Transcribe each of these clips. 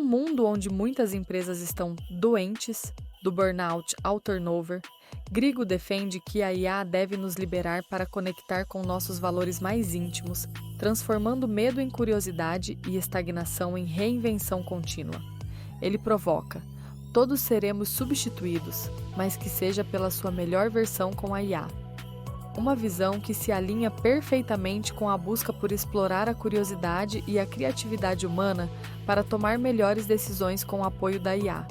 mundo onde muitas empresas estão doentes, do burnout ao turnover, Grigo defende que a IA deve nos liberar para conectar com nossos valores mais íntimos, transformando medo em curiosidade e estagnação em reinvenção contínua. Ele provoca: todos seremos substituídos, mas que seja pela sua melhor versão com a IA. Uma visão que se alinha perfeitamente com a busca por explorar a curiosidade e a criatividade humana para tomar melhores decisões com o apoio da IA.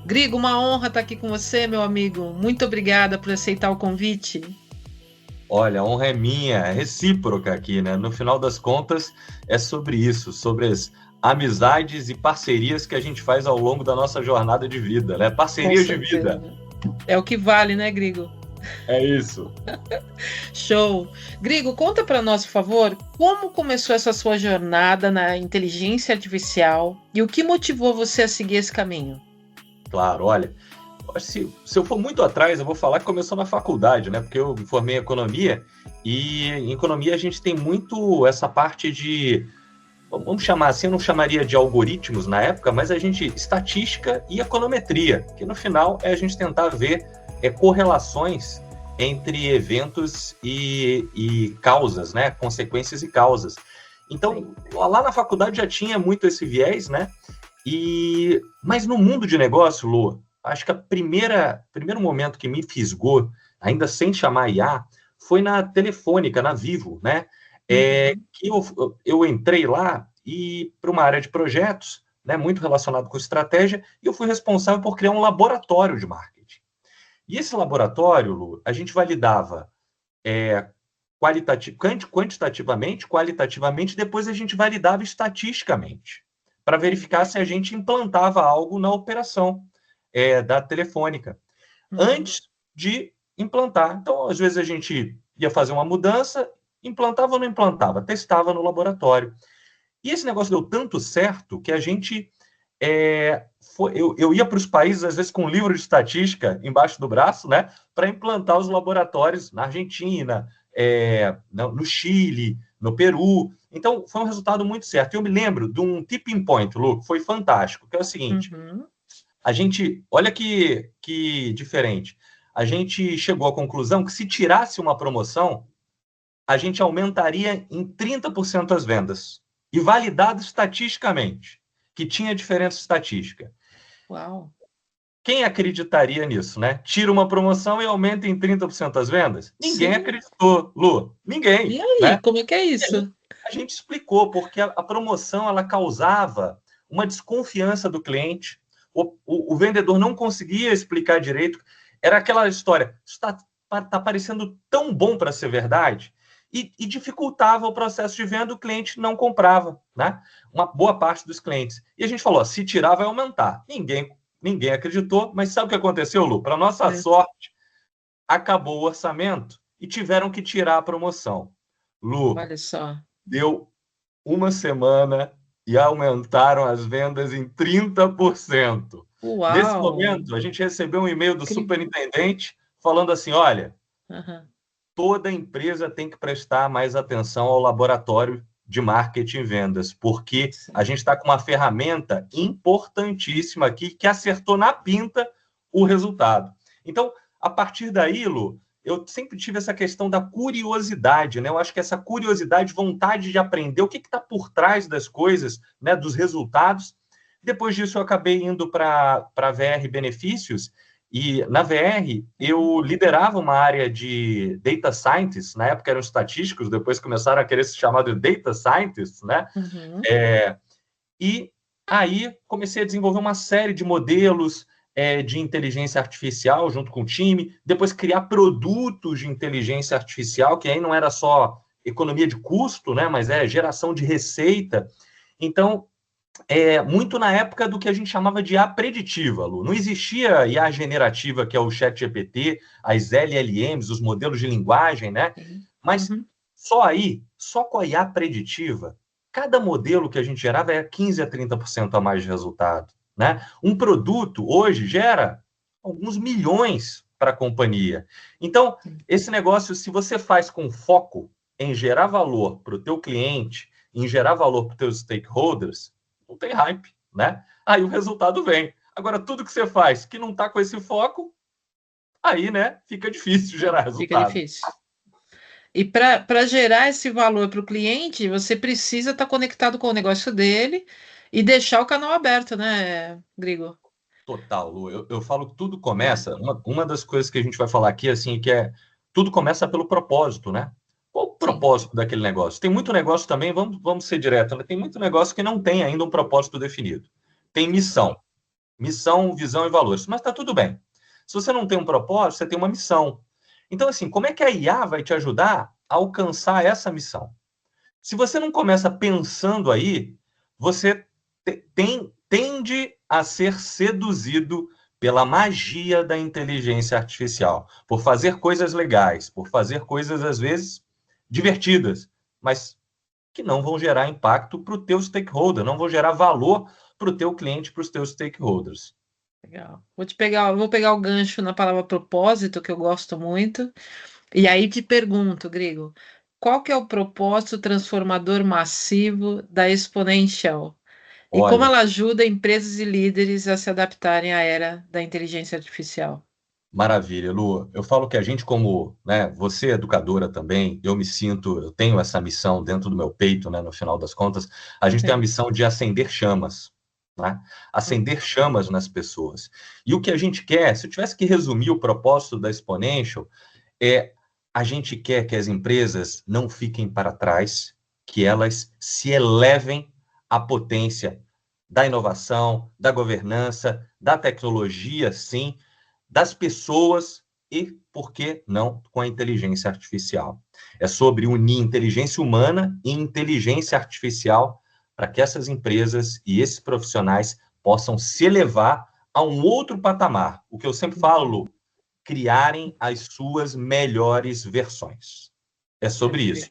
Grigo, uma honra estar aqui com você, meu amigo. Muito obrigada por aceitar o convite. Olha, a honra é minha, é recíproca aqui, né? No final das contas, é sobre isso, sobre as amizades e parcerias que a gente faz ao longo da nossa jornada de vida, né? Parcerias de vida. É o que vale, né, Grigo? É isso. Show. Grigo, conta para nós, por favor, como começou essa sua jornada na inteligência artificial e o que motivou você a seguir esse caminho? Claro, olha, se eu for muito atrás, eu vou falar que começou na faculdade, né? Porque eu me formei em economia e em economia a gente tem muito essa parte de, vamos chamar assim, eu não chamaria de algoritmos na época, mas a gente, estatística e econometria, que no final é a gente tentar ver correlações entre eventos e causas, né? Consequências e causas. Então, lá na faculdade já tinha muito esse viés, né? Mas no mundo de negócio, Lu, acho que primeiro momento que me fisgou, ainda sem chamar IA, foi na Telefônica, na Vivo, né? Que eu entrei lá e para uma área de projetos, né? Muito relacionado com estratégia, e eu fui responsável por criar um laboratório de marketing. E esse laboratório, Lu, a gente validava quantitativamente, qualitativamente, depois a gente validava estatisticamente, para verificar se a gente implantava algo na operação da Telefônica, antes de implantar. Então, às vezes a gente ia fazer uma mudança, implantava ou não implantava, testava no laboratório. E esse negócio deu tanto certo que a gente... eu ia para os países, às vezes, com um livro de estatística embaixo do braço, né, para implantar os laboratórios na Argentina, no Chile, no Peru. Então, foi um resultado muito certo. Eu me lembro de um tipping point, Lu, que foi fantástico, que é o seguinte, a gente, olha que diferente, a gente chegou à conclusão que se tirasse uma promoção, a gente aumentaria em 30% as vendas, e validado estatisticamente, que tinha diferença estatística. Uau! Quem acreditaria nisso, né? Tira uma promoção e aumenta em 30% as vendas? Ninguém acreditou, Lu. Ninguém. E aí, né? Como é que é isso? A gente explicou, porque a promoção ela causava uma desconfiança do cliente. O vendedor não conseguia explicar direito. Era aquela história, está parecendo tão bom para ser verdade, e dificultava o processo de venda, o cliente não comprava, né? Uma boa parte dos clientes. E a gente falou, se tirar vai aumentar. Ninguém acreditou, mas sabe o que aconteceu, Lu? Para nossa sorte, acabou o orçamento e tiveram que tirar a promoção. Lu, olha só, deu uma semana e aumentaram as vendas em 30%. Uau! Nesse momento, a gente recebeu um e-mail do superintendente falando assim, olha, toda empresa tem que prestar mais atenção ao laboratório de marketing e vendas, porque a gente está com uma ferramenta importantíssima aqui que acertou na pinta o resultado. Então, a partir daí, Lu, eu sempre tive essa questão da curiosidade, né? Eu acho que essa curiosidade, vontade de aprender o que está por trás das coisas, né? Dos resultados. Depois disso, eu acabei indo para a VR Benefícios, e na VR eu liderava uma área de Data Scientists, na época eram estatísticos, depois começaram a querer se chamar de Data Scientists, né? E aí comecei a desenvolver uma série de modelos de inteligência artificial junto com o time, depois criar produtos de inteligência artificial, que aí não era só economia de custo, né, mas geração de receita. Então, muito na época do que a gente chamava de IA preditiva, Lu. Não existia IA generativa, que é o ChatGPT, as LLMs, os modelos de linguagem, né? Mas só com a IA preditiva, cada modelo que a gente gerava era 15% a 30% a mais de resultado, né? Um produto, hoje, gera alguns milhões para a companhia. Então, esse negócio, se você faz com foco em gerar valor para o teu cliente, em gerar valor para os teus stakeholders, não tem hype, né? Aí o resultado vem. Agora, tudo que você faz que não está com esse foco, aí, né, fica difícil gerar resultado. Fica difícil. E para gerar esse valor para o cliente, você precisa estar conectado com o negócio dele e deixar o canal aberto, né, Grigo? Total, Lu. Eu falo que tudo começa. Uma das coisas que a gente vai falar aqui, assim, que é tudo começa pelo propósito, né? Qual o propósito daquele negócio? Tem muito negócio também, vamos ser direto, né? Tem muito negócio que não tem ainda um propósito definido. Tem missão, visão e valores. Mas tá tudo bem. Se você não tem um propósito, você tem uma missão. Então, assim, como é que a IA vai te ajudar a alcançar essa missão? Se você não começa pensando aí, você tende a ser seduzido pela magia da inteligência artificial, por fazer coisas legais, por fazer coisas, às vezes, divertidas, mas que não vão gerar impacto para o teu stakeholder, não vão gerar valor para o teu cliente, para os teus stakeholders. Legal. Vou pegar o gancho na palavra propósito, que eu gosto muito, e aí te pergunto, Grigo, qual que é o propósito transformador massivo da Exponential? E como Olha, ela ajuda empresas e líderes a se adaptarem à era da inteligência artificial? maravilha, Lu. Eu falo que a gente, como, né, você é educadora também, eu tenho essa missão dentro do meu peito, né, no final das contas, a gente tem a missão de acender chamas, né? Acender chamas nas pessoas. E o que a gente quer, se eu tivesse que resumir o propósito da Exponential, a gente quer que as empresas não fiquem para trás, que elas se elevem à potência da inovação, da governança, da tecnologia, sim, das pessoas e, por que não, com a inteligência artificial. É sobre unir inteligência humana e inteligência artificial para que essas empresas e esses profissionais possam se elevar a um outro patamar. O que eu sempre falo, Lu, criarem as suas melhores versões. É sobre isso.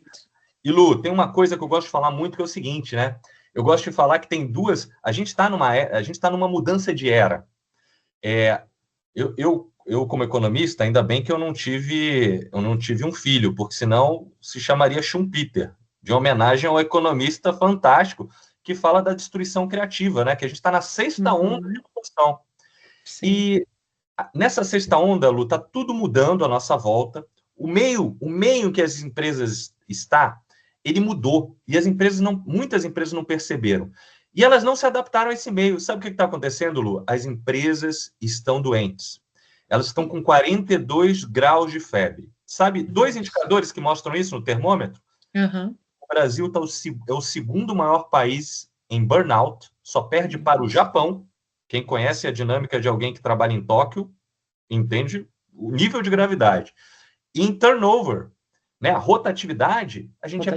E, Lu, tem uma coisa que eu gosto de falar muito, que é o seguinte, né? Eu gosto de falar que tem duas... A gente está numa mudança de era. Eu, como economista, ainda bem que eu não tive um filho, porque senão se chamaria Schumpeter, de homenagem ao economista fantástico que fala da destruição criativa, né? Que a gente está na sexta onda de inovação. E nessa sexta onda, Lu, está tudo mudando à nossa volta. O meio em que as empresas está, ele mudou. E muitas empresas não perceberam. E elas não se adaptaram a esse meio. Sabe o que está acontecendo, Lu? As empresas estão doentes. Elas estão com 42 graus de febre. Sabe, 2 indicadores que mostram isso no termômetro? O Brasil é o segundo maior país em burnout, só perde para o Japão. Quem conhece a dinâmica de alguém que trabalha em Tóquio, entende o nível de gravidade. E em turnover, né, a rotatividade, a gente é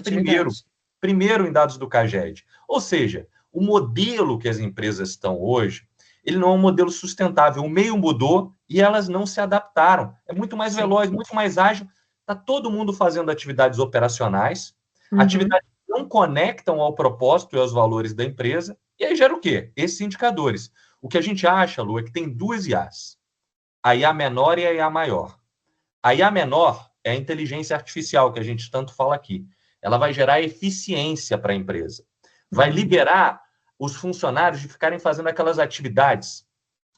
primeiro em dados do CAGED. Ou seja, o modelo que as empresas estão hoje, ele não é um modelo sustentável. O meio mudou e elas não se adaptaram. É muito mais veloz, muito mais ágil. Está todo mundo fazendo atividades operacionais, atividades que não conectam ao propósito e aos valores da empresa, e aí gera o quê? Esses indicadores. O que a gente acha, Lu, é que tem duas IAs. A IA menor e a IA maior. A IA menor é a inteligência artificial, que a gente tanto fala aqui. Ela vai gerar eficiência para a empresa. Vai liberar os funcionários de ficarem fazendo aquelas atividades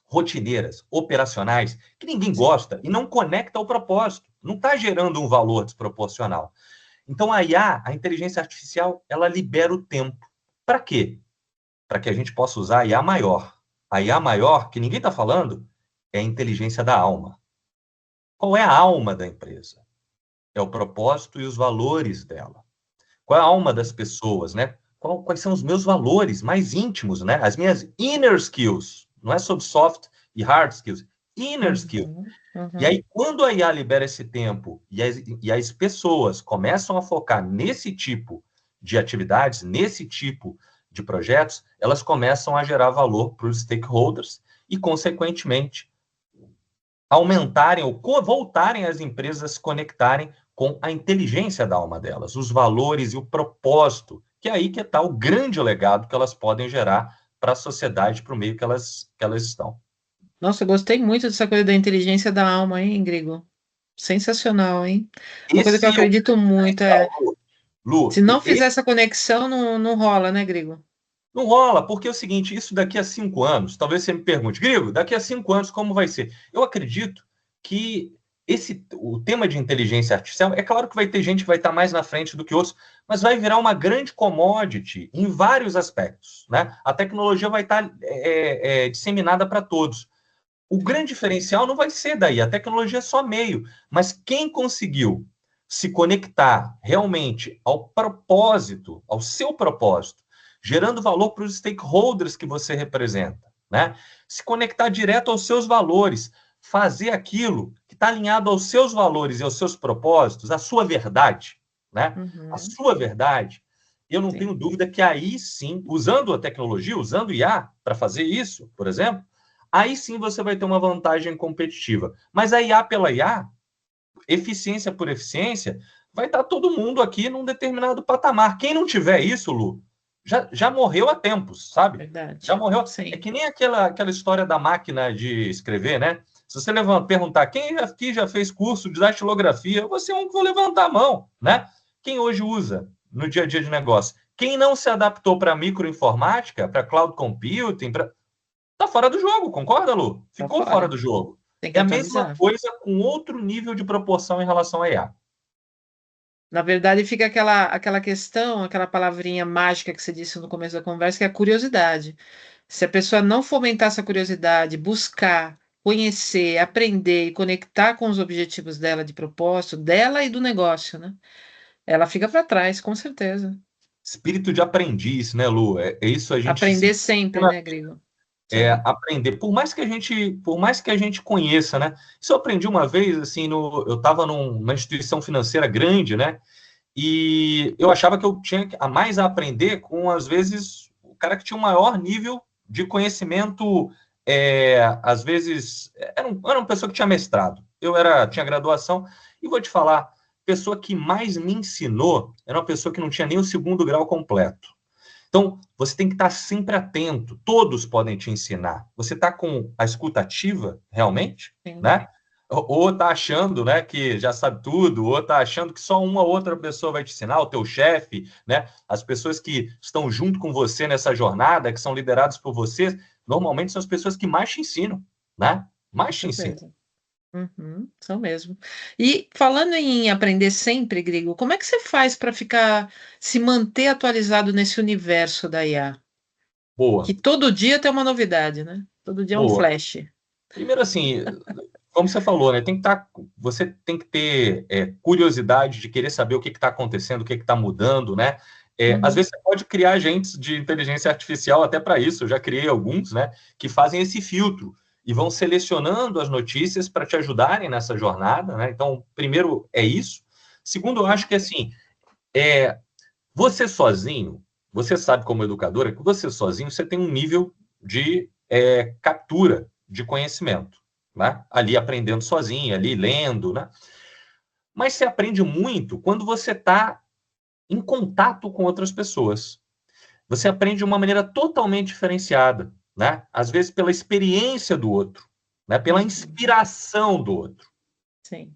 rotineiras, operacionais, que ninguém gosta e não conecta ao propósito. Não está gerando um valor desproporcional. Então, a IA, a inteligência artificial, ela libera o tempo. Para quê? Para que a gente possa usar a IA maior. A IA maior, que ninguém está falando, é a inteligência da alma. Qual é a alma da empresa? É o propósito e os valores dela. Qual é a alma das pessoas, né? Quais são os meus valores mais íntimos, né? As minhas inner skills. Não é sobre soft e hard skills. Inner skills. E aí, quando a IA libera esse tempo e as pessoas começam a focar nesse tipo de atividades, nesse tipo de projetos, elas começam a gerar valor para os stakeholders e, consequentemente, aumentarem ou voltarem as empresas a se conectarem com a inteligência da alma delas, os valores e o propósito, que é aí que está o grande legado que elas podem gerar para a sociedade, para o meio que elas estão. Nossa, eu gostei muito dessa coisa da inteligência da alma, hein, Grigo? Sensacional, hein? Uma coisa que eu acredito muito é... Lu, se não fizer essa conexão, não rola, né, Grigo? Não rola, porque é o seguinte, isso daqui a 5 anos, talvez você me pergunte, Grigo, daqui a 5 anos como vai ser? Eu acredito que o tema de inteligência artificial, é claro que vai ter gente que vai estar mais na frente do que outros, mas vai virar uma grande commodity em vários aspectos, né? A tecnologia vai estar disseminada para todos. O grande diferencial não vai ser daí, a tecnologia é só meio, mas quem conseguiu se conectar realmente ao propósito, ao seu propósito, gerando valor para os stakeholders que você representa, né? Se conectar direto aos seus valores, fazer aquilo que está alinhado aos seus valores e aos seus propósitos, a sua verdade, né? A sua verdade, eu não tenho dúvida que aí sim, usando a tecnologia, usando o IA para fazer isso, por exemplo, aí sim você vai ter uma vantagem competitiva. Mas a IA pela IA, eficiência por eficiência, vai estar todo mundo aqui num determinado patamar. Quem não tiver isso, Lu, já morreu há tempos, sabe? Verdade. Já morreu. Sim. É que nem aquela história da máquina de escrever, né? Se você perguntar quem aqui já fez curso de datilografia, você é um que vai levantar a mão, né? Quem hoje usa no dia a dia de negócio? Quem não se adaptou para microinformática, para cloud computing, tá fora do jogo, concorda, Lu? Ficou fora do jogo. Tem que É a mesma atualizar. coisa com outro nível de proporção em relação à IA. Na verdade, fica aquela questão, aquela palavrinha mágica que você disse no começo da conversa, que é a curiosidade. Se a pessoa não fomentar essa curiosidade, buscar, conhecer, aprender e conectar com os objetivos dela de propósito, dela e do negócio, né? Ela fica para trás, com certeza. Espírito de aprendiz, né, Lu? É isso a gente Aprender sempre, né, Grigo? aprender. Por mais que a gente conheça, né? Isso eu aprendi uma vez, assim, eu estava numa instituição financeira grande, né? E eu achava que eu tinha a mais a aprender com, às vezes, o cara que tinha um maior nível de conhecimento, às vezes, era uma pessoa que tinha mestrado. Tinha graduação, e vou te falar, a pessoa que mais me ensinou era uma pessoa que não tinha nem o segundo grau completo. Então, você tem que estar sempre atento. Todos podem te ensinar. Você está com a escuta ativa, realmente, né? Ou está achando, né, que já sabe tudo, ou está achando que só uma outra pessoa vai te ensinar, o teu chefe, né? As pessoas que estão junto com você nessa jornada, que são lideradas por você, normalmente são as pessoas que mais te ensinam, né? Mais te ensinam. São mesmo. E falando em aprender sempre, Grigo, como é que você faz para se manter atualizado nesse universo da IA? Boa. Que todo dia tem uma novidade, né? Todo dia é um flash. Primeiro, assim, como você falou, né? Você tem que ter curiosidade de querer saber o que está acontecendo, o que está mudando, né? Às vezes você pode criar agentes de inteligência artificial até para isso. Eu já criei alguns, né? Que fazem esse filtro e vão selecionando as notícias para te ajudarem nessa jornada, né? Então, primeiro é isso. Segundo, eu acho que assim, você sozinho, você sabe como educadora que você sozinho você tem um nível de captura de conhecimento, né? Ali aprendendo sozinho, ali lendo, né? Mas você aprende muito quando você está em contato com outras pessoas. Você aprende de uma maneira totalmente diferenciada, né? Às vezes pela experiência do outro, né? Pela inspiração do outro. Sim.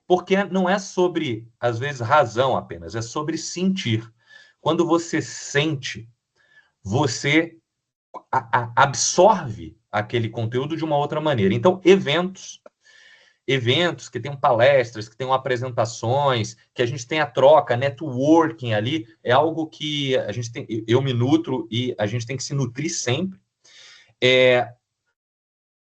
Porque não é sobre, às vezes, razão apenas, é sobre sentir. Quando você sente, você absorve aquele conteúdo de uma outra maneira. Então, eventos que tenham palestras, que tenham apresentações, que a gente tenha troca, networking ali, é algo que a gente tem, eu me nutro e a gente tem que se nutrir sempre.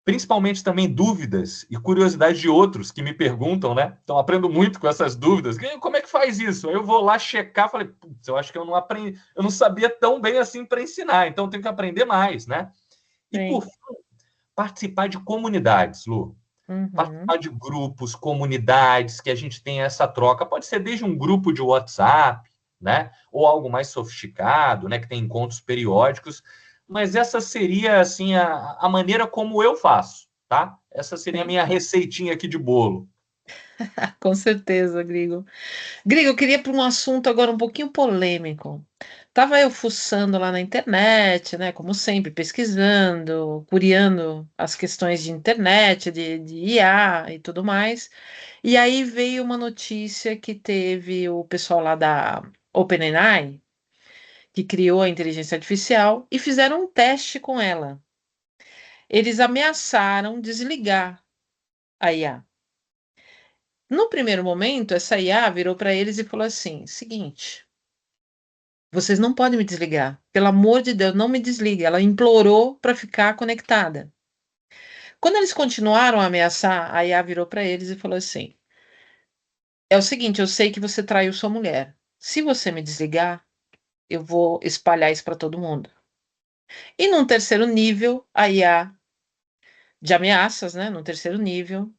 Principalmente também dúvidas e curiosidades de outros que me perguntam, né? Então, aprendo muito com essas dúvidas. Como é que faz isso? Aí eu vou lá checar, falei, putz, eu acho que eu não aprendi, eu não sabia tão bem assim para ensinar, então eu tenho que aprender mais, né? E por fim, participar de comunidades, Lu. Participar de grupos, comunidades, que a gente tenha essa troca. Pode ser desde um grupo de WhatsApp, né? Ou algo mais sofisticado, né? Que tem encontros periódicos. Mas essa seria, assim, a maneira como eu faço, tá? Essa seria a minha receitinha aqui de bolo. Com certeza, Grigo. Grigo, eu queria ir para um assunto agora um pouquinho polêmico. Tava eu fuçando lá na internet, né? Como sempre, pesquisando, curiando as questões de internet, de IA e tudo mais. E aí veio uma notícia que teve o pessoal lá da OpenAI, que criou a inteligência artificial, e fizeram um teste com ela. Eles ameaçaram desligar a IA. No primeiro momento, essa IA virou para eles e falou assim: seguinte, vocês não podem me desligar. Pelo amor de Deus, não me desligue. Ela implorou para ficar conectada. Quando eles continuaram a ameaçar, a IA virou para eles e falou assim: é o seguinte, eu sei que você traiu sua mulher. Se você me desligar, eu vou espalhar isso para todo mundo. E num terceiro nível, a IA de ameaças, né? No terceiro nível,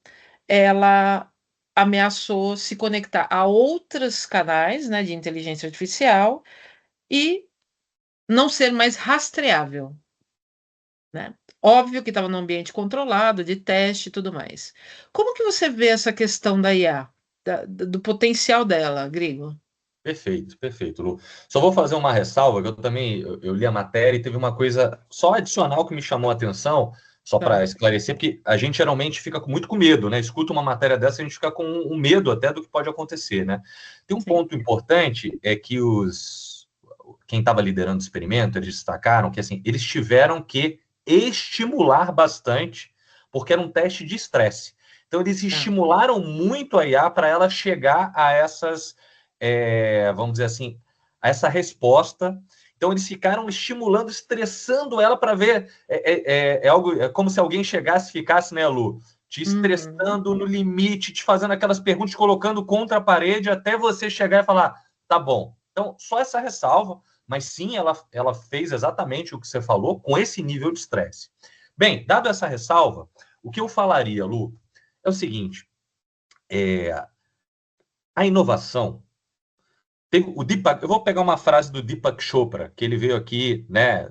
ela ameaçou se conectar a outros canais, né, de inteligência artificial e não ser mais rastreável, né? Óbvio que estava num ambiente controlado, de teste e tudo mais. Como que você vê essa questão da IA, do potencial dela, Grigo? Perfeito, perfeito, Lu. Só vou fazer uma ressalva, que eu também eu li a matéria e teve uma coisa só adicional que me chamou a atenção, só para esclarecer, porque a gente geralmente fica muito com medo, né? Escuta uma matéria dessa, a gente fica com um medo até do que pode acontecer, né? Tem um ponto importante, é que quem estava liderando o experimento, eles destacaram que assim, eles tiveram que estimular bastante, porque era um teste de estresse. Então, eles estimularam muito a IA para ela chegar a essas vamos dizer assim, a essa resposta. Então, eles ficaram estimulando, estressando ela para ver. Algo, é como se alguém chegasse, ficasse, né, Lu? Te estressando no limite, te fazendo aquelas perguntas, te colocando contra a parede, até você chegar e falar, tá bom. Então, só essa ressalva, mas sim, ela fez exatamente o que você falou, com esse nível de estresse. Bem, dado essa ressalva, o que eu falaria, Lu, é o seguinte, a inovação, o Deepak, eu vou pegar uma frase do Deepak Chopra, que ele veio aqui, né,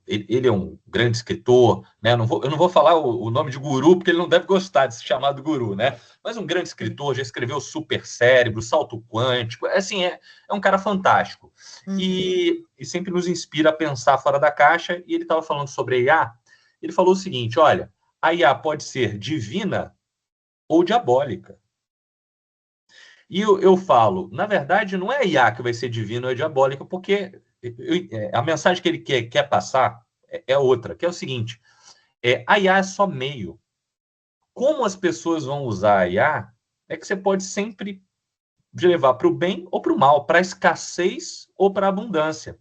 ele é um grande escritor, né, eu não vou falar o nome de guru, porque ele não deve gostar de se chamar de guru, né, mas um grande escritor, já escreveu Super Cérebro, Salto Quântico, assim, é um cara fantástico, e sempre nos inspira a pensar fora da caixa, e ele estava falando sobre a IA, ele falou o seguinte, olha, a IA pode ser divina ou diabólica. E eu falo, na verdade, não é a IA que vai ser divina ou diabólica, porque a mensagem que ele quer passar é outra, que é o seguinte, a IA é só meio. Como as pessoas vão usar a IA, é que você pode sempre levar para o bem ou para o mal, para a escassez ou para a abundância.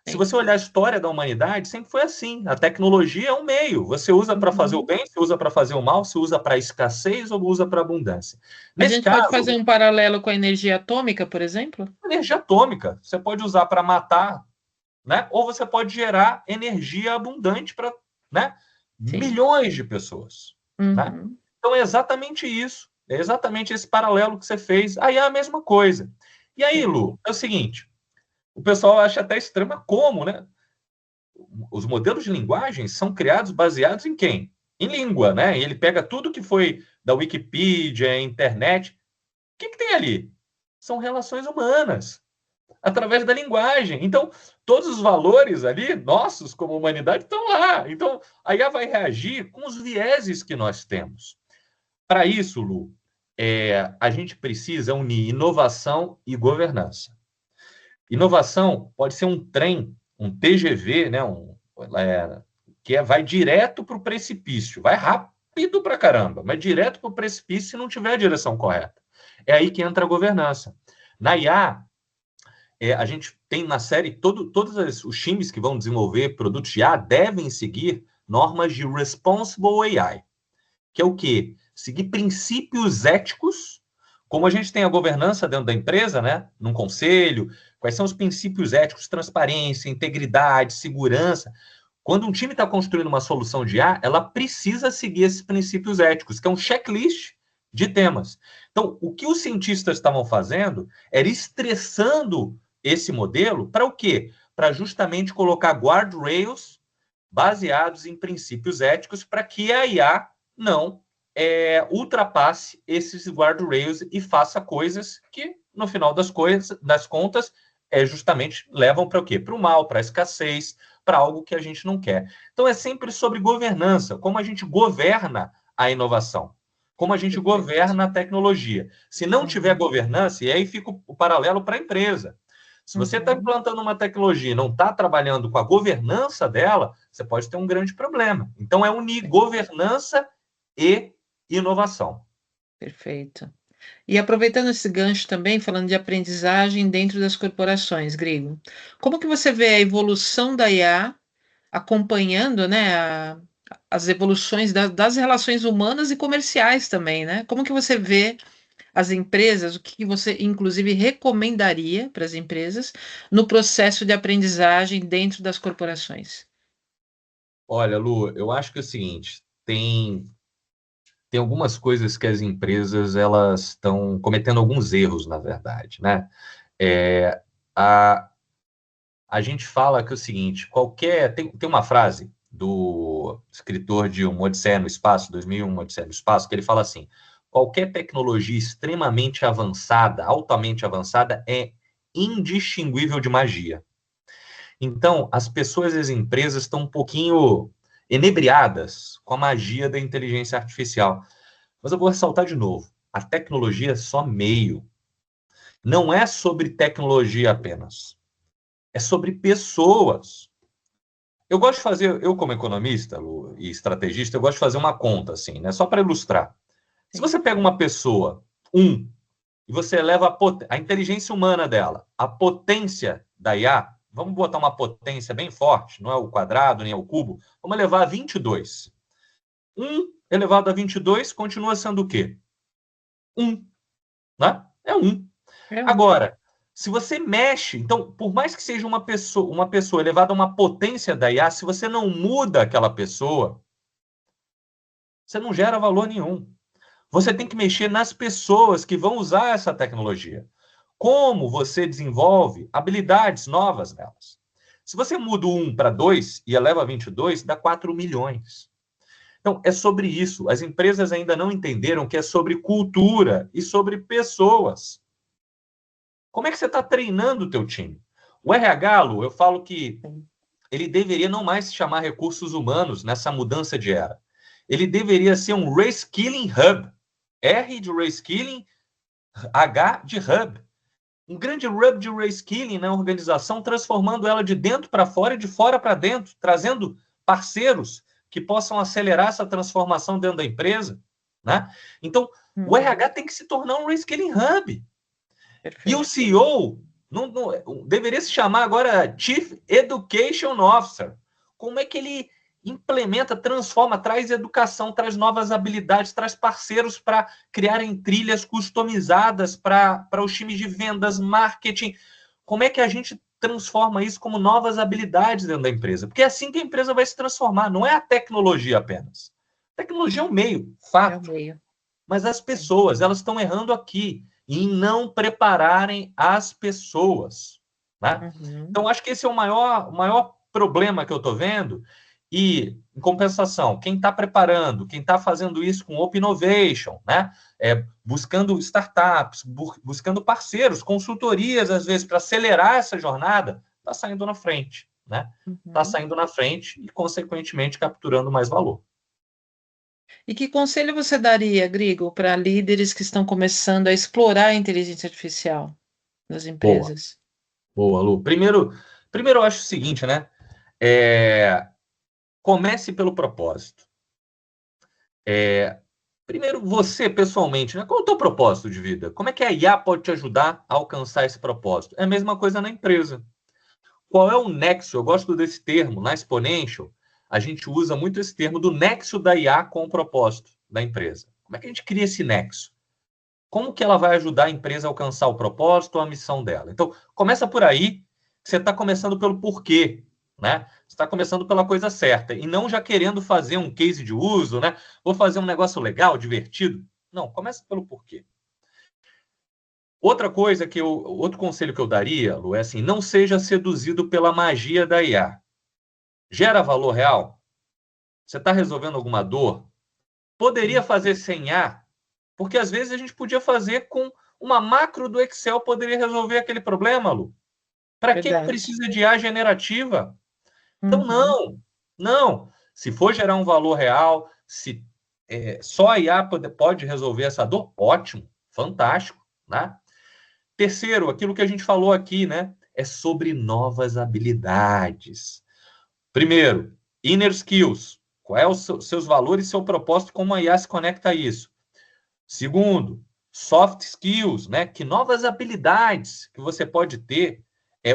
Se você olhar a história da humanidade, sempre foi assim. A tecnologia é um meio. Você usa para fazer o bem, você usa para fazer o mal, você usa para escassez ou usa para abundância. Nesse caso, pode fazer um paralelo com a energia atômica, por exemplo? Energia atômica. Você pode usar para matar, né? Ou você pode gerar energia abundante para, né, milhões de pessoas. Né? Então é exatamente isso. É exatamente esse paralelo que você fez. Aí é a mesma coisa. E aí, Lu, é o seguinte. O pessoal acha até estranho, como, né? Os modelos de linguagem são criados baseados em quem? Em língua, né? E ele pega tudo que foi da Wikipedia, internet. O que tem ali? São relações humanas, através da linguagem. Então, todos os valores ali, nossos como humanidade, estão lá. Então, a IA vai reagir com os vieses que nós temos. Para isso, Lu, a gente precisa unir inovação e governança. Inovação pode ser um trem, um TGV, né? Vai direto para o precipício, vai rápido para caramba, mas direto para o precipício se não tiver a direção correta. É aí que entra a governança. Na IA, a gente tem na série, todos os times que vão desenvolver produtos de IA devem seguir normas de Responsible AI, que é o quê? Seguir princípios éticos, como a gente tem a governança dentro da empresa, né? Num conselho, quais são os princípios éticos, transparência, integridade, segurança. Quando um time está construindo uma solução de IA, ela precisa seguir esses princípios éticos, que é um checklist de temas. Então, o que os cientistas estavam fazendo era estressando esse modelo para o quê? Para justamente colocar guardrails baseados em princípios éticos para que a IA não ultrapasse esses guardrails e faça coisas que, no final das contas, justamente levam para o quê? Para o mal, para a escassez, para algo que a gente não quer. Então, é sempre sobre governança, como a gente governa a inovação, como a gente governa a tecnologia. Se não tiver governança, e aí fica o paralelo para a empresa. Se você está implantando uma tecnologia e não está trabalhando com a governança dela, você pode ter um grande problema. Então, é unir governança e inovação. Perfeito. E aproveitando esse gancho também, falando de aprendizagem dentro das corporações, Grigo, como que você vê a evolução da IA acompanhando, né, as evoluções das relações humanas e comerciais também, né? Como que você vê as empresas, o que você, inclusive, recomendaria para as empresas no processo de aprendizagem dentro das corporações? Olha, Lu, eu acho que é o seguinte, tem algumas coisas que as empresas elas estão cometendo alguns erros, na verdade, né? É, a, a gente fala que é o seguinte, tem uma frase do escritor de Uma Odisseia no Espaço, 2001, Uma Odisseia no Espaço, que ele fala assim, qualquer tecnologia extremamente avançada, altamente avançada, é indistinguível de magia. Então, as pessoas e as empresas estão um pouquinho enebriadas com a magia da inteligência artificial. Mas eu vou ressaltar de novo: a tecnologia é só meio. Não é sobre tecnologia apenas. É sobre pessoas. Eu gosto de fazer, eu como economista Lu, e estrategista, eu gosto de fazer uma conta, assim, né? Só para ilustrar. Se você pega uma pessoa, e você eleva a inteligência humana dela, a potência da IA, vamos botar uma potência bem forte, não é o quadrado nem é o cubo, vamos elevar a 22. 1 elevado a 22 continua sendo o quê? 1, né? É 1. Agora, se você mexe, então, por mais que seja uma pessoa elevada a uma potência da IA, se você não muda aquela pessoa, você não gera valor nenhum. Você tem que mexer nas pessoas que vão usar essa tecnologia. Como você desenvolve habilidades novas nelas. Se você muda o 1 para 2 e eleva a 22, dá 4 milhões. Então, é sobre isso. As empresas ainda não entenderam que é sobre cultura e sobre pessoas. Como é que você está treinando o teu time? O RH, Lu, eu falo que ele deveria não mais se chamar recursos humanos nessa mudança de era. Ele deveria ser um Reskilling Hub. R de Reskilling, H de Hub. Um grande hub de reskilling na organização, transformando ela de dentro para fora e de fora para dentro, trazendo parceiros que possam acelerar essa transformação dentro da empresa, né? Então, o RH tem que se tornar um reskilling hub. Perfeito. E o CEO deveria se chamar agora Chief Education Officer. Como é que ele implementa, transforma, traz educação, traz novas habilidades, traz parceiros para criarem trilhas customizadas para os times de vendas, marketing. Como é que a gente transforma isso como novas habilidades dentro da empresa? Porque é assim que a empresa vai se transformar, não é a tecnologia apenas. A tecnologia é um meio, fato. É um meio. Mas as pessoas, elas estão errando aqui em não prepararem as pessoas. Né? Então, acho que esse é o maior problema que eu estou vendo. E, em compensação, quem está preparando, quem está fazendo isso com Open Innovation, né? Buscando startups, buscando parceiros, consultorias, às vezes, para acelerar essa jornada, está saindo na frente. Né? Está saindo na frente e, consequentemente, capturando mais valor. E que conselho você daria, Grigo, para líderes que estão começando a explorar a inteligência artificial nas empresas? Boa, Lu. Primeiro eu acho o seguinte, né? Comece pelo propósito. Primeiro, você, pessoalmente, né? Qual é o teu propósito de vida? Como é que a IA pode te ajudar a alcançar esse propósito? É a mesma coisa na empresa. Qual é o nexo? Eu gosto desse termo. Na Exponential, a gente usa muito esse termo do nexo da IA com o propósito da empresa. Como é que a gente cria esse nexo? Como que ela vai ajudar a empresa a alcançar o propósito ou a missão dela? Então, começa por aí, que você está começando pelo porquê, né? Você está começando pela coisa certa, e não já querendo fazer um case de uso, né? Vou fazer um negócio legal, divertido. Não, começa pelo porquê. Outro conselho que eu daria, Lu, é assim, não seja seduzido pela magia da IA. Gera valor real? Você está resolvendo alguma dor? Poderia fazer sem IA? Porque às vezes a gente podia fazer com uma macro do Excel, poderia resolver aquele problema, Lu. Para que precisa de IA generativa? Então, não. Se for gerar um valor real, se só a IA pode resolver essa dor, ótimo, fantástico, né? Terceiro, aquilo que a gente falou aqui, né? é sobre novas habilidades. Primeiro, inner skills. Qual é os seus valores, seu propósito, como a IA se conecta a isso? Segundo, soft skills, né? Que novas habilidades que você pode ter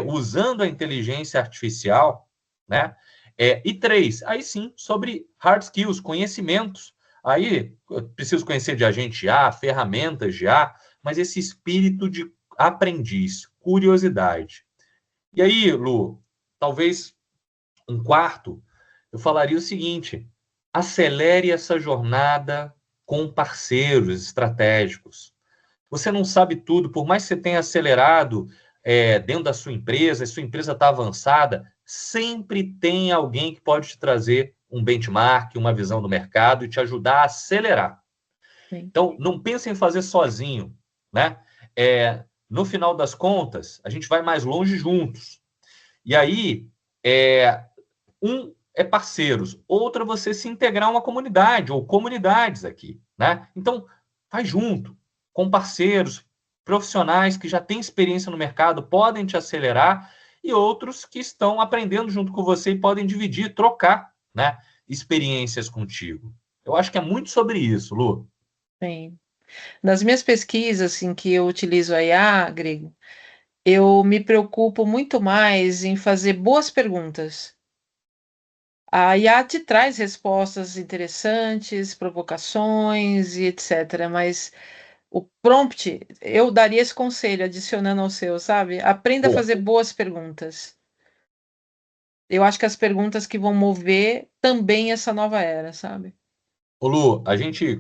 usando a inteligência artificial, né? E três, aí sim, sobre hard skills, conhecimentos. Aí eu preciso conhecer de agente IA, ferramentas de IA, mas esse espírito de aprendiz, curiosidade. E aí, Lu, talvez um quarto, eu falaria o seguinte: acelere essa jornada com parceiros estratégicos. Você não sabe tudo, por mais que você tenha acelerado dentro da sua empresa, a sua empresa está avançada, sempre tem alguém que pode te trazer um benchmark, uma visão do mercado e te ajudar a acelerar. Sim. Então, não pense em fazer sozinho, né? No final das contas, a gente vai mais longe juntos. E aí, um é parceiros, outro é você se integrar a uma comunidade ou comunidades aqui, né? Então, faz junto, com parceiros, profissionais que já têm experiência no mercado, podem te acelerar, e outros que estão aprendendo junto com você e podem dividir, trocar, né, experiências contigo. Eu acho que é muito sobre isso, Lu. Sim. Nas minhas pesquisas em que eu utilizo a IA, Grego, eu me preocupo muito mais em fazer boas perguntas. A IA te traz respostas interessantes, provocações e etc. Mas o prompt, eu daria esse conselho, adicionando ao seu, sabe? Aprenda a fazer boas perguntas. Eu acho que as perguntas que vão mover também essa nova era, sabe? Ô Lu,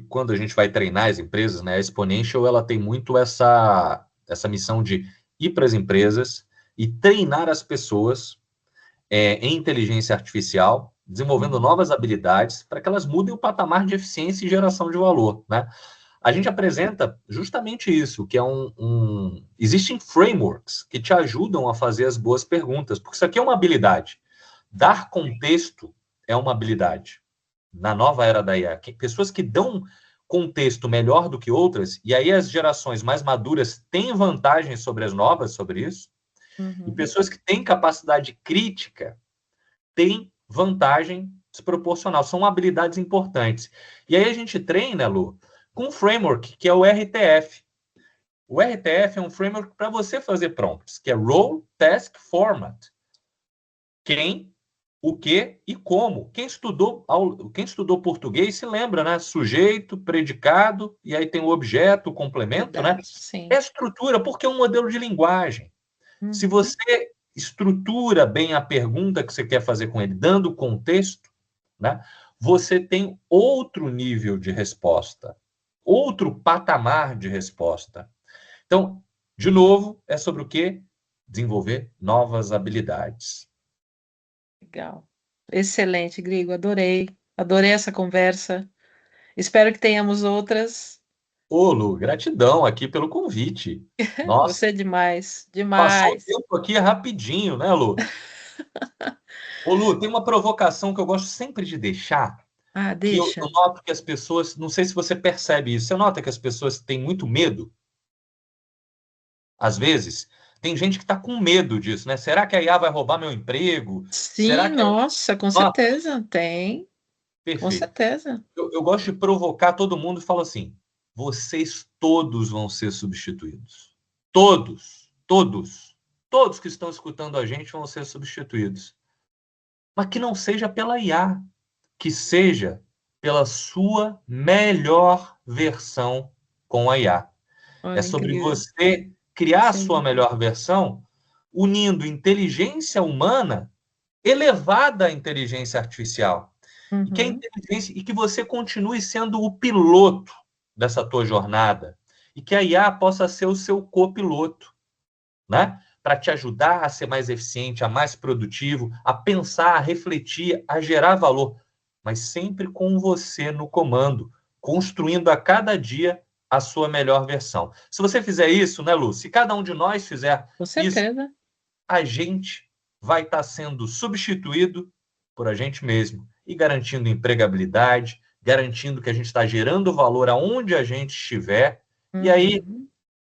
quando a gente vai treinar as empresas, né, a Exponential, ela tem muito essa missão de ir para as empresas e treinar as pessoas em inteligência artificial, desenvolvendo novas habilidades para que elas mudem o patamar de eficiência e geração de valor, né? A gente apresenta justamente isso, que é existem frameworks que te ajudam a fazer as boas perguntas, porque isso aqui é uma habilidade. Dar contexto é uma habilidade. Na nova era da IA, pessoas que dão contexto melhor do que outras, e aí as gerações mais maduras têm vantagem sobre as novas sobre isso, e pessoas que têm capacidade crítica têm vantagem desproporcional. São habilidades importantes. E aí a gente treina, Lu, com um framework que é o RTF. O RTF é um framework para você fazer prompts, que é Role Task Format. Quem, o que e como. Quem estudou português se lembra, né? Sujeito, predicado, e aí tem o objeto, o complemento, né? Sim. É estrutura, porque é um modelo de linguagem. Se você estrutura bem a pergunta que você quer fazer com ele, dando contexto, né? Você tem outro nível de resposta, outro patamar de resposta. Então, de novo, é sobre o quê? Desenvolver novas habilidades. Legal. Excelente, Grigo. Adorei. Adorei essa conversa. Espero que tenhamos outras. Ô, Lu, gratidão aqui pelo convite. Nossa, você é demais. passou o Demais. tempo aqui rapidinho, né, Lu? Ô, Lu, tem uma provocação que eu gosto sempre de deixar, que eu Deixa. noto que as pessoas, não sei se você percebe isso, você nota que as pessoas têm muito medo? Às vezes, tem gente que está com medo disso, né? Será que a IA vai roubar meu emprego? Sim, Será que nossa, com certeza. Tem. Com Perfeito. certeza. Eu gosto de provocar todo mundo e falo assim: vocês todos vão ser substituídos. Todos, todos, todos que estão escutando a gente vão ser substituídos. Mas que não seja pela IA, que seja pela sua melhor versão com a IA. Olha, É sobre incrível. você criar a Sim. sua melhor versão, unindo inteligência humana elevada à inteligência artificial. E que a inteligência, e que você continue sendo o piloto dessa tua jornada. E que a IA possa ser o seu copiloto, né? Para te ajudar a ser mais eficiente, a mais produtivo, a pensar, a refletir, a gerar valor, mas sempre com você no comando, construindo a cada dia a sua melhor versão. Se você fizer isso, né, Lu? Se cada um de nós fizer Com isso, certeza. a gente vai estar sendo substituído por a gente mesmo e garantindo empregabilidade, garantindo que a gente está gerando valor aonde a gente estiver, e aí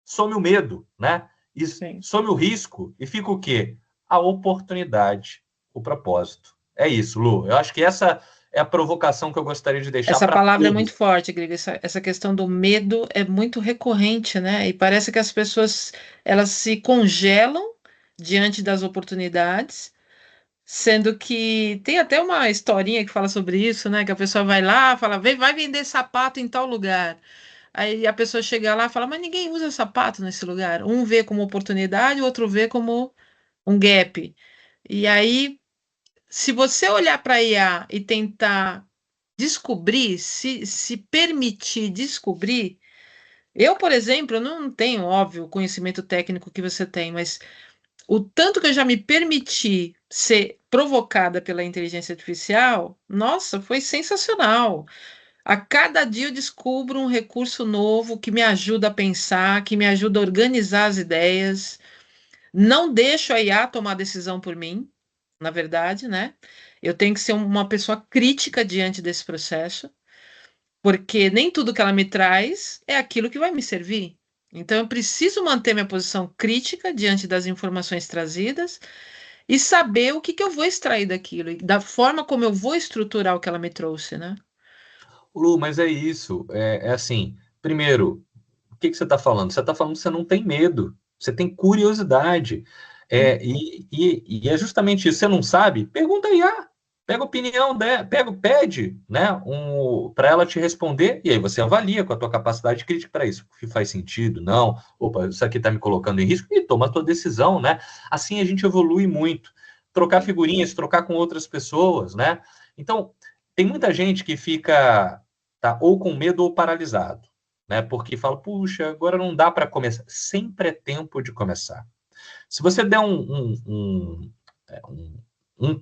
some o medo, né? e some o risco e fica o quê? A oportunidade, o propósito. É isso, Lu. Eu acho que essa é a provocação que eu gostaria de deixar Essa para palavra é todos. muito forte, Greg. Essa questão do medo é muito recorrente, né? E parece que as pessoas elas se congelam diante das oportunidades, sendo que tem até uma historinha que fala sobre isso, né? Que a pessoa vai lá, fala, vai vender sapato em tal lugar. Aí a pessoa chega lá e fala, mas ninguém usa sapato nesse lugar. Um vê como oportunidade, o outro vê como um gap. E aí, se você olhar para a IA e tentar descobrir, se permitir descobrir, eu, por exemplo, eu não tenho, óbvio, o conhecimento técnico que você tem, mas o tanto que eu já me permiti ser provocada pela inteligência artificial, nossa, foi sensacional. A cada dia eu descubro um recurso novo que me ajuda a pensar, que me ajuda a organizar as ideias. Não deixo a IA tomar decisão por mim, na verdade, né? Eu tenho que ser uma pessoa crítica diante desse processo, porque nem tudo que ela me traz é aquilo que vai me servir. Então, eu preciso manter minha posição crítica diante das informações trazidas e saber o que que eu vou extrair daquilo, e da forma como eu vou estruturar o que ela me trouxe, né? Lu, mas é isso. É assim, primeiro, o que você está falando? Você está falando que você não tem medo, você tem curiosidade. E é justamente isso. Você não sabe? Pergunta aí, pega a opinião dela, pede, né, para ela te responder, e aí você avalia com a tua capacidade crítica para isso. Se faz sentido, não. Opa, isso aqui está me colocando em risco, e toma a tua decisão, né? Assim a gente evolui muito. Trocar figurinhas, trocar com outras pessoas, né? Então, tem muita gente que fica, tá, ou com medo ou paralisado, né? Porque fala, puxa, agora não dá para começar. Sempre é tempo de começar. Se você der um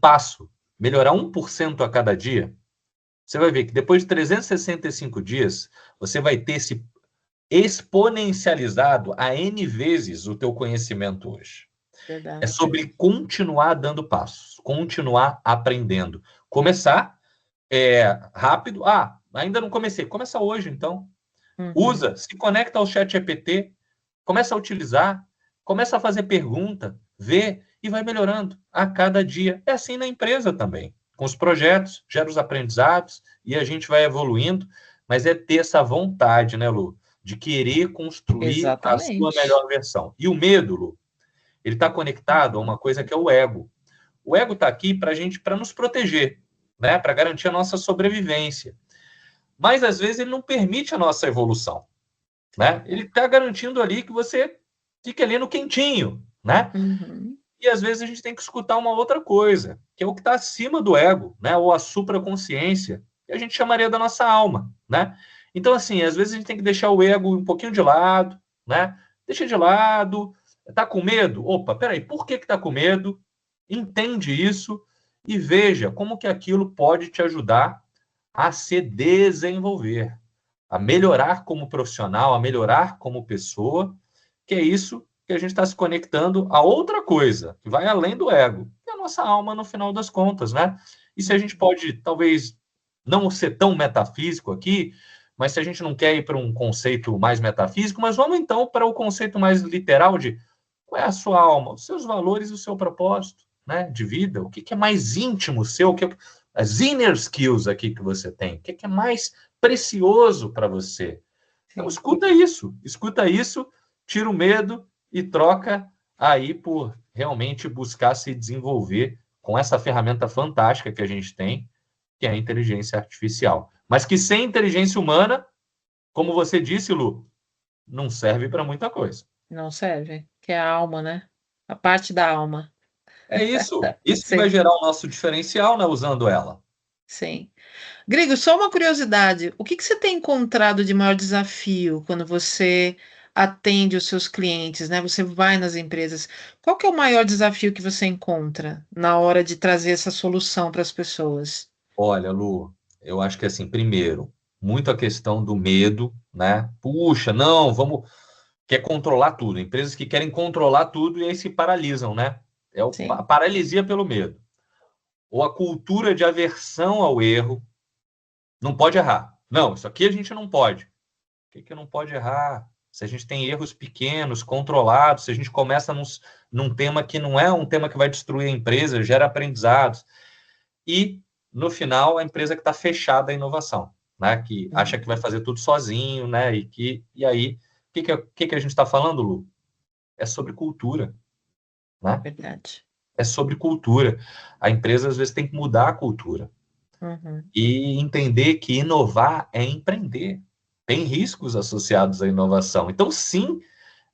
passo, melhorar 1% a cada dia, você vai ver que depois de 365 dias, você vai ter se exponencializado a N vezes o teu conhecimento hoje. Verdade. É sobre continuar dando passos, continuar aprendendo. Começar rápido. Ainda não comecei. Começa hoje, então. Usa, se conecta ao ChatGPT, começa a utilizar, começa a fazer pergunta, vê e vai melhorando a cada dia. É assim na empresa também. Com os projetos, gera os aprendizados e a gente vai evoluindo, mas é ter essa vontade, né, Lu? De querer construir a sua melhor versão. E o medo, Lu, ele está conectado a uma coisa que é o ego. O ego está aqui para a gente, para nos proteger, né? Para garantir a nossa sobrevivência. Mas às vezes ele não permite a nossa evolução, né? Ele está garantindo ali que você fique ali no quentinho, né? E às vezes a gente tem que escutar uma outra coisa, que é o que está acima do ego, né? Ou a supraconsciência, que a gente chamaria da nossa alma, né? Então, assim, às vezes a gente tem que deixar o ego um pouquinho de lado, né? Deixa de lado. Tá com medo? Opa, peraí, por que tá com medo? Entende isso e veja como que aquilo pode te ajudar a se desenvolver, a melhorar como profissional, a melhorar como pessoa, que é isso que a gente está se conectando a outra coisa, que vai além do ego, que é a nossa alma no final das contas, né? E se a gente pode, talvez, não ser tão metafísico aqui, mas se a gente não quer ir para um conceito mais metafísico, mas vamos então para o conceito mais literal de qual é a sua alma, os seus valores e o seu propósito, né, de vida, o que é mais íntimo seu, as inner skills aqui que você tem, o que é mais precioso para você. Então, escuta isso, tira o medo e troca aí por realmente buscar se desenvolver com essa ferramenta fantástica que a gente tem, que é a inteligência artificial. Mas que sem inteligência humana, como você disse, Lu, não serve para muita coisa. Não serve, que é a alma, né? A parte da alma. É isso que vai gerar o nosso diferencial, né, usando ela. Sim. Grego, só uma curiosidade. O que que você tem encontrado de maior desafio quando você atende os seus clientes, né? Você vai nas empresas. Qual que é o maior desafio que você encontra na hora de trazer essa solução para as pessoas? Olha, Lu, eu acho que assim, primeiro, muito a questão do medo, né? Puxa, não, quer controlar tudo. Empresas que querem controlar tudo e aí se paralisam, né? É a paralisia pelo medo. Ou a cultura de aversão ao erro. Não pode errar. Não, isso aqui a gente não pode. O que não pode errar? se a gente tem erros pequenos, controlados, se a gente começa num tema que não é um tema que vai destruir a empresa, gera aprendizados. E, no final, a empresa que está fechada à inovação, né? Que acha que vai fazer tudo sozinho, né? E aí, o que a gente está falando, Lu? É sobre cultura, né? Verdade. É sobre cultura. A empresa, às vezes, tem que mudar a cultura. E entender que inovar é empreender. Tem riscos associados à inovação. Então, sim,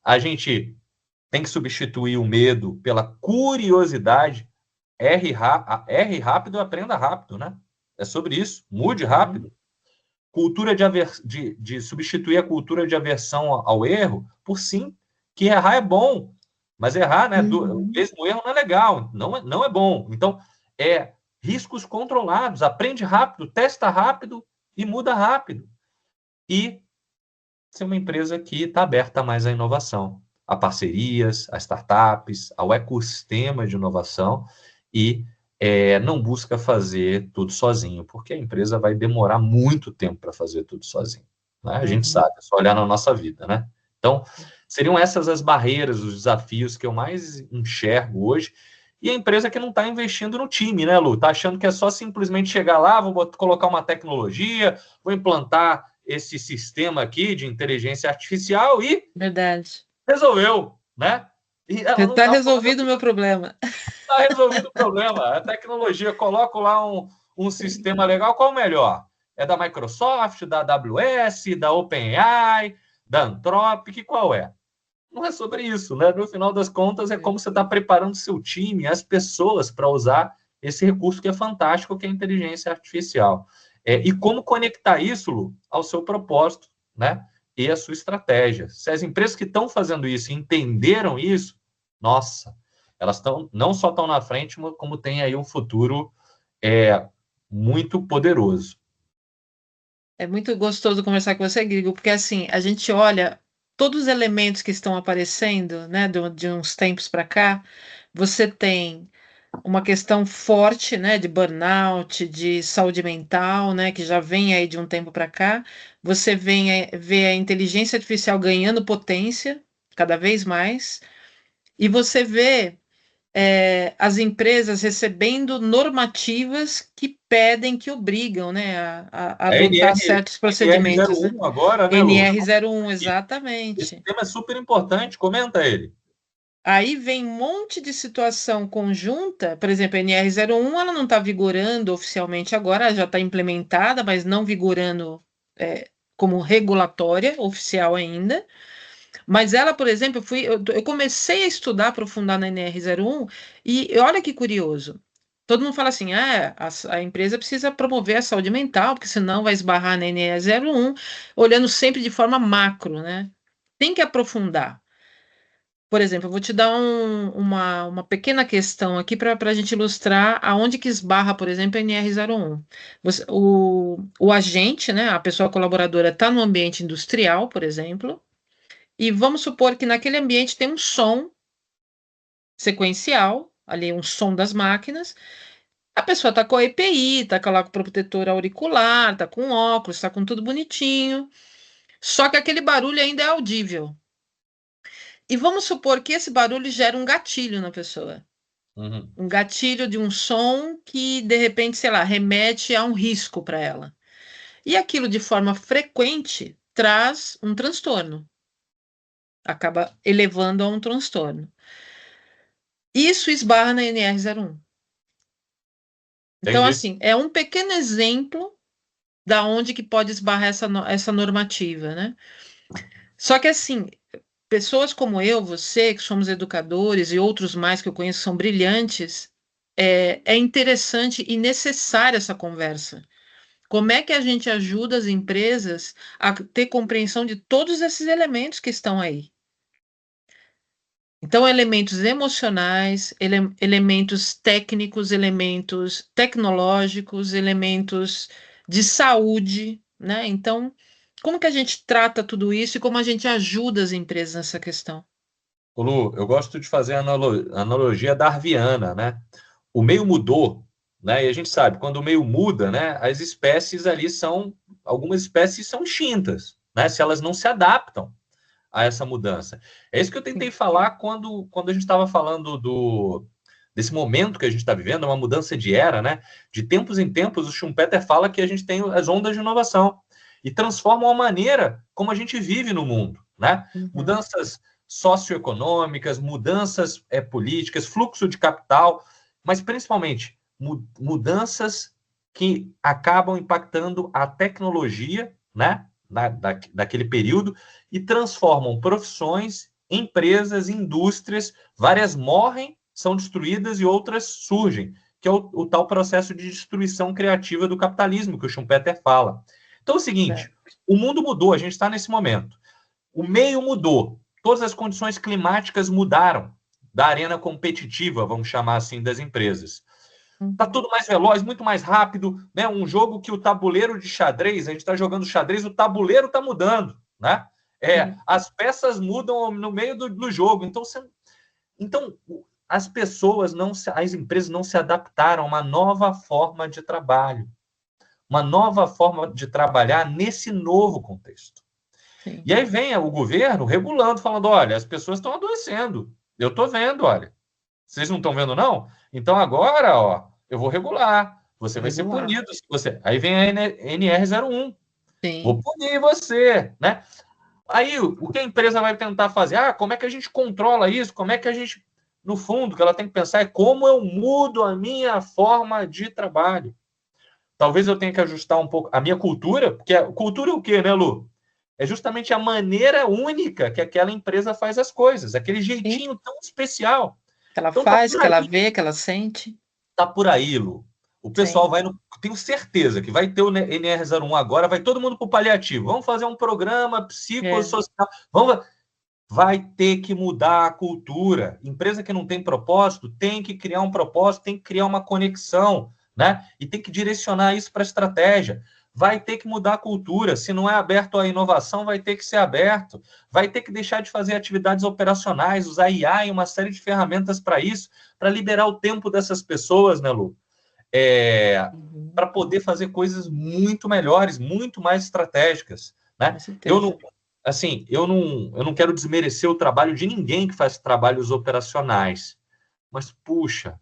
a gente tem que substituir o medo pela curiosidade. Erre rápido e aprenda rápido, né? É sobre isso. Mude rápido. Cultura de substituir a cultura de aversão ao erro por sim, que errar é bom. Mas errar, né? Mesmo erro não é legal, não é bom. Então, riscos controlados, aprende rápido, testa rápido e muda rápido. E ser uma empresa que está aberta mais à inovação, a parcerias, a startups, ao ecossistema de inovação e não busca fazer tudo sozinho, porque a empresa vai demorar muito tempo para fazer tudo sozinho. Né? A gente sabe, é só olhar na nossa vida, né? Então, seriam essas as barreiras, os desafios que eu mais enxergo hoje. E a empresa que não está investindo no time, né, Lu? Está achando que é só simplesmente chegar lá, vou colocar uma tecnologia, vou implantar esse sistema aqui de inteligência artificial e... Verdade. Resolveu, né? Está resolvido o meu problema. Está resolvido o problema. A tecnologia, coloco lá um sistema legal, qual o melhor? É da Microsoft, da AWS, da OpenAI, da Anthropic, qual é? Não é sobre isso, né? No final das contas, é como você está preparando seu time, as pessoas, para usar esse recurso que é fantástico, que é a inteligência artificial. E como conectar isso, Lu, ao seu propósito, né? E a sua estratégia. Se as empresas que estão fazendo isso entenderam isso, nossa, elas não só estão na frente, como tem aí um futuro muito poderoso. É muito gostoso conversar com você, Guigo, porque assim, a gente olha todos os elementos que estão aparecendo, né, de uns tempos para cá, você tem uma questão forte, né, de burnout, de saúde mental, né, que já vem aí de um tempo para cá. Você vê a inteligência artificial ganhando potência cada vez mais, e você vê as empresas recebendo normativas que pedem, que obrigam, né, a adotar certos procedimentos. NR01 agora, né, NR01, exatamente. Esse tema é super importante, comenta ele. Aí vem um monte de situação conjunta, por exemplo, a NR01, ela não está vigorando oficialmente agora, já está implementada, mas não vigorando como regulatória oficial ainda. Mas ela, por exemplo, eu comecei a estudar, aprofundar na NR01, e olha que curioso. Todo mundo fala assim, a empresa precisa promover a saúde mental, porque senão vai esbarrar na NR01, olhando sempre de forma macro, né? Tem que aprofundar. Por exemplo, eu vou te dar uma pequena questão aqui para a gente ilustrar aonde que esbarra, por exemplo, a NR01. O agente, né, a pessoa colaboradora, está no ambiente industrial, por exemplo, e vamos supor que naquele ambiente tem um som sequencial, ali um som das máquinas. A pessoa está com a EPI, está com o protetor auricular, está com óculos, está com tudo bonitinho. Só que aquele barulho ainda é audível. E vamos supor que esse barulho gera um gatilho na pessoa. Um gatilho de um som que, de repente, sei lá, remete a um risco para ela. E aquilo, de forma frequente, traz um transtorno. Acaba elevando a um transtorno. Isso esbarra na NR01. Então, assim, é um pequeno exemplo da onde que pode esbarrar essa normativa, né? Só que, assim, pessoas como eu, você, que somos educadores, e outros mais que eu conheço são brilhantes, é interessante e necessária essa conversa. Como é que a gente ajuda as empresas a ter compreensão de todos esses elementos que estão aí? Então, elementos emocionais, elementos técnicos, elementos tecnológicos, elementos de saúde, né? Então, como que a gente trata tudo isso e como a gente ajuda as empresas nessa questão? Lu, eu gosto de fazer a analogia darwiniana, né? O meio mudou, né? E a gente sabe, quando o meio muda, né? As espécies ali algumas espécies são extintas, né? Se elas não se adaptam a essa mudança. É isso que eu tentei falar quando a gente estava falando desse momento que a gente está vivendo, uma mudança de era, né? De tempos em tempos, o Schumpeter fala que a gente tem as ondas de inovação e transformam a maneira como a gente vive no mundo, né? Mudanças socioeconômicas, mudanças políticas, fluxo de capital, mas principalmente mudanças que acabam impactando a tecnologia, né? Daquele período e transformam profissões, empresas, indústrias, várias morrem, são destruídas e outras surgem, que é o tal processo de destruição criativa do capitalismo que o Schumpeter fala. Então é o seguinte, o mundo mudou, a gente está nesse momento. O meio mudou, todas as condições climáticas mudaram da arena competitiva, vamos chamar assim, das empresas. Está tudo mais veloz, muito mais rápido, né? Um jogo que o tabuleiro de xadrez, a gente está jogando xadrez, o tabuleiro está mudando, né? As peças mudam no meio do jogo. Então, as pessoas, as empresas não se adaptaram a uma nova forma de trabalho, uma nova forma de trabalhar nesse novo contexto. Sim. E aí vem o governo regulando, falando, olha, as pessoas estão adoecendo. Eu estou vendo, olha. Vocês não estão vendo, não? Então agora, ó, eu vou regular. Você vai ser punido se você... Aí vem a NR01. Sim. Vou punir você, né? Aí, o que a empresa vai tentar fazer? Como é que a gente controla isso? Como é que a gente... No fundo, o que ela tem que pensar é como eu mudo a minha forma de trabalho. Talvez eu tenha que ajustar um pouco a minha cultura, porque cultura é o quê, né, Lu? É justamente a maneira única que aquela empresa faz as coisas, aquele jeitinho Sim. tão especial. Que ela faz, que ela vê, que ela sente. Tá por aí, Lu. O pessoal vai tenho certeza que vai ter o NR01 agora, vai todo mundo para o paliativo. Vamos fazer um programa psicossocial. Vai ter que mudar a cultura. Empresa que não tem propósito tem que criar um propósito, tem que criar uma conexão, né? E tem que direcionar isso para a estratégia. Vai ter que mudar a cultura. Se não é aberto à inovação, vai ter que ser aberto. Vai ter que deixar de fazer atividades operacionais, usar IA e uma série de ferramentas para isso, para liberar o tempo dessas pessoas, né, Lu? Para poder fazer coisas muito melhores, muito mais estratégicas, né? Eu não quero desmerecer o trabalho de ninguém que faz trabalhos operacionais, mas, puxa,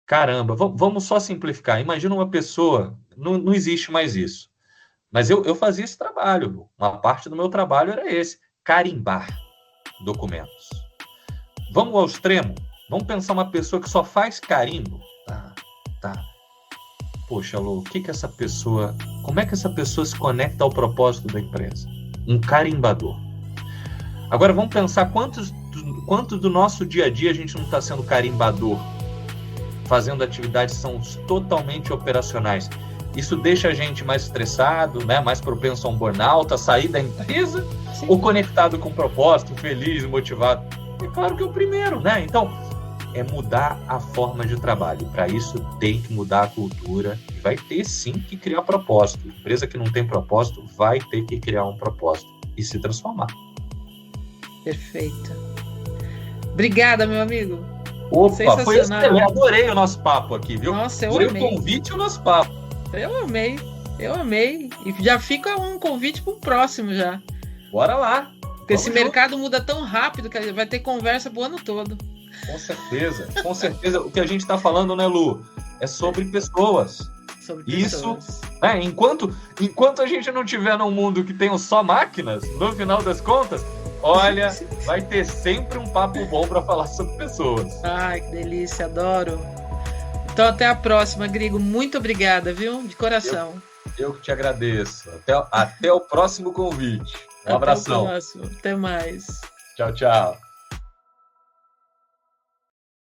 caramba, vamos só simplificar. Imagina uma pessoa, não existe mais isso, mas eu fazia esse trabalho, uma parte do meu trabalho era esse, carimbar documentos. Vamos ao extremo? Vamos pensar uma pessoa que só faz carimbo? Tá. Poxa, Lu, como é que essa pessoa se conecta ao propósito da empresa? Um carimbador. Agora vamos pensar quantos do nosso dia a dia a gente não está sendo carimbador, fazendo atividades que são totalmente operacionais. Isso deixa a gente mais estressado, né? Mais propenso a um burnout, a sair da empresa, Sim. ou conectado com o propósito, feliz, motivado? É claro que é o primeiro, né? Então, é mudar a forma de trabalho. Para isso, tem que mudar a cultura. Vai ter, sim, que criar propósito. Empresa que não tem propósito vai ter que criar um propósito e se transformar. Perfeito. Obrigada, meu amigo. Opa, foi excelente. Adorei o nosso papo aqui, viu? Nossa, eu amei. O convite e o nosso papo. Eu amei. E já fica um convite para o próximo já. Bora lá. Porque esse mercado muda tão rápido que vai ter conversa pro ano todo. Com certeza. O que a gente está falando, né, Lu? É sobre pessoas. Isso, né, enquanto a gente não tiver num mundo que tenha só máquinas, no final das contas, olha, vai ter sempre um papo bom para falar sobre pessoas. Ai, que delícia, adoro. Então até a próxima, Grigo. Muito obrigada, viu? De coração. Eu que te agradeço. Até o próximo convite. Um abração. Até mais. Tchau, tchau.